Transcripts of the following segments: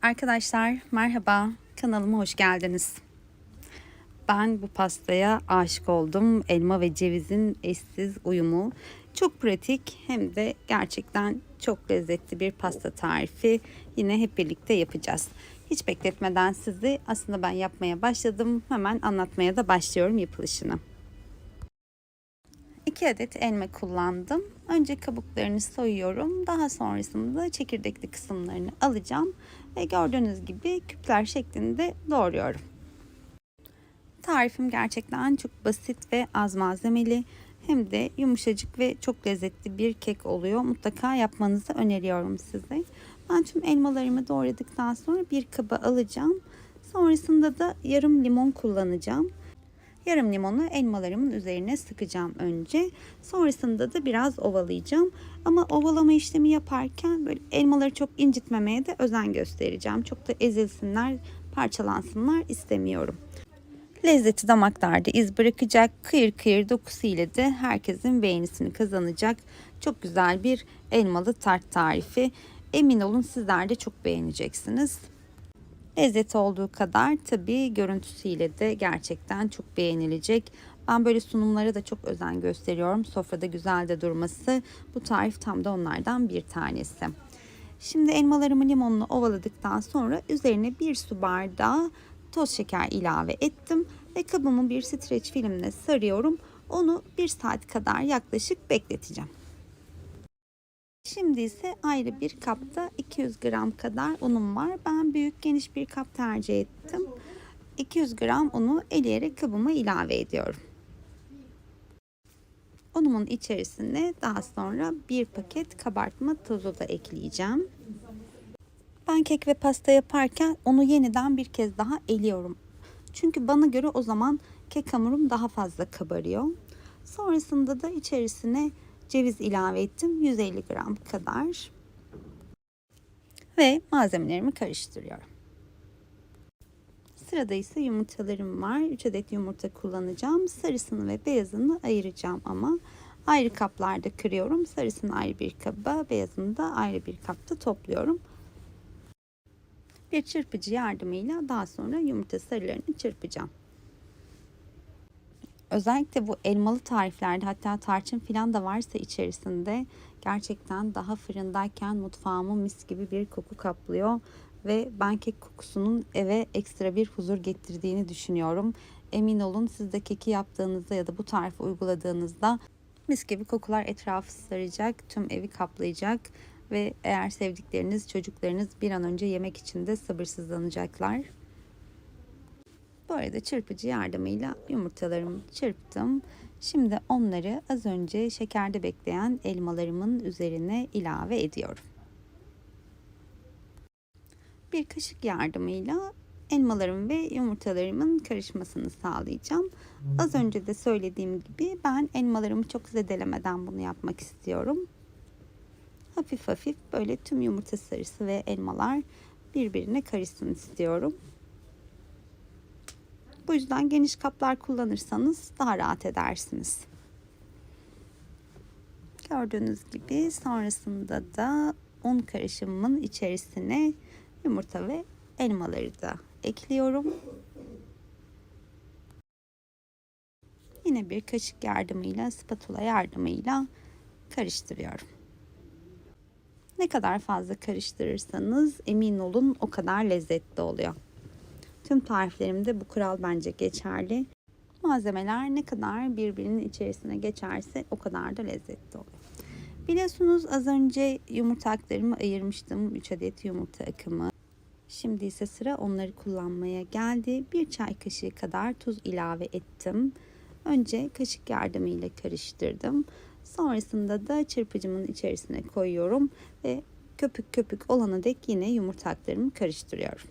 Arkadaşlar merhaba, kanalıma hoş geldiniz. Ben bu pastaya aşık oldum. Elma ve cevizin eşsiz uyumu. Çok pratik hem de gerçekten çok lezzetli bir pasta tarifi. Yine hep birlikte yapacağız. Hiç bekletmeden sizi aslında ben yapmaya başladım. Hemen anlatmaya da başlıyorum yapılışını. 2 adet elma kullandım. Önce kabuklarını soyuyorum. Daha sonrasında çekirdekli kısımlarını alacağım. Ve gördüğünüz gibi küpler şeklinde doğruyorum. Tarifim gerçekten çok basit ve az malzemeli. Hem de yumuşacık ve çok lezzetli bir kek oluyor. Mutlaka yapmanızı öneriyorum size. Ben tüm elmalarımı doğradıktan sonra bir kaba alacağım. Sonrasında da yarım limon kullanacağım. Yarım limonu elmalarımın üzerine sıkacağım önce. Sonrasında da biraz ovalayacağım. Ama ovalama işlemi yaparken böyle elmaları çok incitmemeye de özen göstereceğim. Çok da ezilsinler, parçalansınlar istemiyorum. Lezzeti damaklarda iz bırakacak, kıyır kıyır dokusu ile de herkesin beğenisini kazanacak çok güzel bir elmalı tart tarifi. Emin olun sizler de çok beğeneceksiniz. Lezzeti olduğu kadar tabii görüntüsüyle de gerçekten çok beğenilecek. Ben böyle sunumlara da çok özen gösteriyorum. Sofrada güzel de durması. Bu tarif tam da onlardan bir tanesi. Şimdi elmalarımı limonla ovaladıktan sonra üzerine 1 su bardağı toz şeker ilave ettim. Ve kabımı bir streç filmle sarıyorum. Onu 1 saat kadar yaklaşık bekleteceğim. Şimdi ise ayrı bir kapta 200 gram kadar unum var. Ben büyük geniş bir kap tercih ettim. 200 gram unu eleyerek kabıma ilave ediyorum. Unumun içerisine daha sonra bir paket kabartma tozu da ekleyeceğim. Ben kek ve pasta yaparken unu yeniden bir kez daha eliyorum. Çünkü bana göre o zaman kek hamurum daha fazla kabarıyor. Sonrasında da içerisine ceviz ilave ettim. 150 gram kadar. Ve malzemelerimi karıştırıyorum. Sırada ise yumurtalarım var. 3 adet yumurta kullanacağım. Sarısını ve beyazını ayıracağım ama ayrı kaplarda kırıyorum. Sarısını ayrı bir kaba, beyazını da ayrı bir kapta topluyorum. Bir çırpıcı yardımıyla daha sonra yumurta sarılarını çırpacağım. Özellikle bu elmalı tariflerde, hatta tarçın falan da varsa içerisinde, gerçekten daha fırındayken mutfağımı mis gibi bir koku kaplıyor ve ben kek kokusunun eve ekstra bir huzur getirdiğini düşünüyorum. Emin olun siz de keki yaptığınızda ya da bu tarifi uyguladığınızda mis gibi kokular etrafı saracak, tüm evi kaplayacak ve eğer sevdikleriniz, çocuklarınız bir an önce yemek için de sabırsızlanacaklar. Bu arada çırpıcı yardımıyla yumurtalarımı çırptım. Şimdi onları az önce şekerde bekleyen elmalarımın üzerine ilave ediyorum. Bir kaşık yardımıyla elmalarım ve yumurtalarımın karışmasını sağlayacağım. Az önce de söylediğim gibi ben elmalarımı çok zedelemeden bunu yapmak istiyorum. Hafif hafif böyle tüm yumurta sarısı ve elmalar birbirine karışsın istiyorum. Bu yüzden geniş kaplar kullanırsanız daha rahat edersiniz. Gördüğünüz gibi sonrasında da un karışımımın içerisine yumurta ve elmaları da ekliyorum. Yine bir kaşık yardımıyla, spatula yardımıyla karıştırıyorum. Ne kadar fazla karıştırırsanız emin olun o kadar lezzetli oluyor. Tüm tariflerimde bu kural bence geçerli. Malzemeler ne kadar birbirinin içerisine geçerse o kadar da lezzetli oluyor. Biliyorsunuz az önce yumurta aklarımı ayırmıştım. 3 adet yumurta akımı. Şimdi ise sıra onları kullanmaya geldi. 1 çay kaşığı kadar tuz ilave ettim. Önce kaşık yardımıyla karıştırdım. Sonrasında da çırpıcımın içerisine koyuyorum ve köpük köpük olana dek yine yumurta aklarımı karıştırıyorum.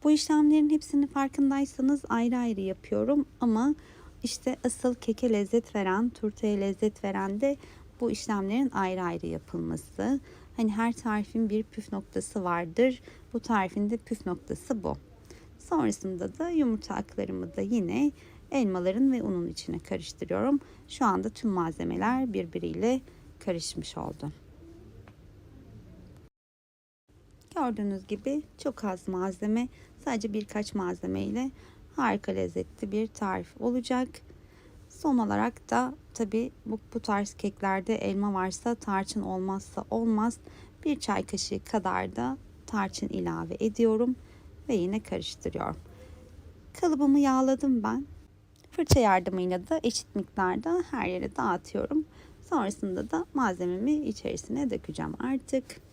Bu işlemlerin hepsini farkındaysanız ayrı ayrı yapıyorum ama işte asıl keke lezzet veren, turtaya lezzet veren de bu işlemlerin ayrı ayrı yapılması. Hani her tarifin bir püf noktası vardır. Bu tarifin de püf noktası bu. Sonrasında da yumurta aklarımı da yine elmaların ve unun içine karıştırıyorum. Şu anda tüm malzemeler birbiriyle karışmış oldu. Gördüğünüz gibi çok az malzeme, sadece birkaç malzeme ile harika lezzetli bir tarif olacak. Son olarak da tabi bu tarz keklerde elma varsa, tarçın olmazsa olmaz. Bir çay kaşığı kadar da tarçın ilave ediyorum ve yine karıştırıyorum. Kalıbımı yağladım ben. Fırça yardımıyla da eşit miktarda her yere dağıtıyorum. Sonrasında da malzememi içerisine dökeceğim artık.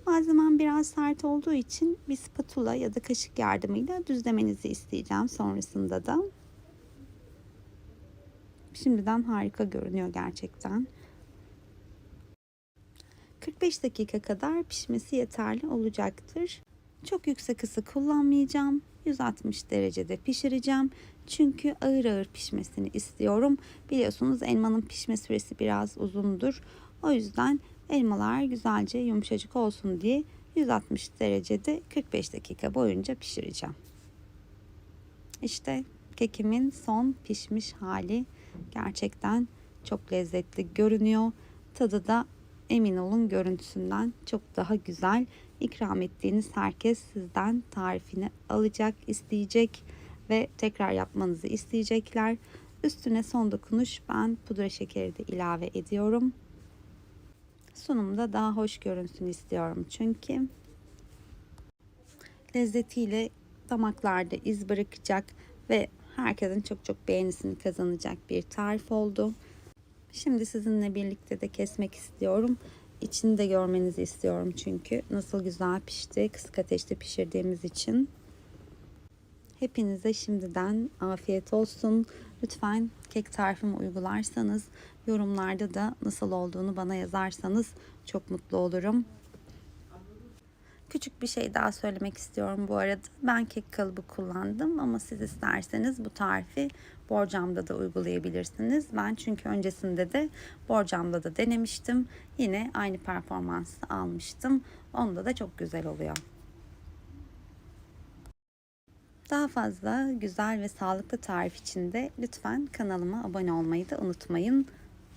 Malzemem biraz sert olduğu için bir spatula ya da kaşık yardımıyla düzlemenizi isteyeceğim sonrasında da. Şimdiden harika görünüyor gerçekten. 45 dakika kadar pişmesi yeterli olacaktır. Çok yüksek ısı kullanmayacağım. 160 derecede pişireceğim. Çünkü ağır ağır pişmesini istiyorum. Biliyorsunuz elmanın pişme süresi biraz uzundur. O yüzden elmalar güzelce yumuşacık olsun diye 160 derecede 45 dakika boyunca pişireceğim. İşte kekimin son pişmiş hali. Gerçekten çok lezzetli görünüyor. Tadı da emin olun görüntüsünden çok daha güzel. İkram ettiğiniz herkes sizden tarifini alacak, isteyecek ve tekrar yapmanızı isteyecekler. Üstüne son dokunuş ben pudra şekeri de ilave ediyorum. Sunumda daha hoş görünsün istiyorum çünkü. Lezzetiyle damaklarda iz bırakacak ve herkesin çok çok beğenisini kazanacak bir tarif oldu. Şimdi sizinle birlikte de kesmek istiyorum. İçini de görmenizi istiyorum çünkü nasıl güzel pişti. Kısık ateşte pişirdiğimiz için. Hepinize şimdiden afiyet olsun. Lütfen kek tarifimi uygularsanız, yorumlarda da nasıl olduğunu bana yazarsanız çok mutlu olurum. Küçük bir şey daha söylemek istiyorum bu arada. Ben kek kalıbı kullandım ama siz isterseniz bu tarifi borcamda da uygulayabilirsiniz. Ben çünkü öncesinde de borcamda da denemiştim. Yine aynı performansı almıştım. Onda da çok güzel oluyor. Daha fazla güzel ve sağlıklı tarif için de lütfen kanalıma abone olmayı da unutmayın.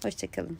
Hoşça kalın.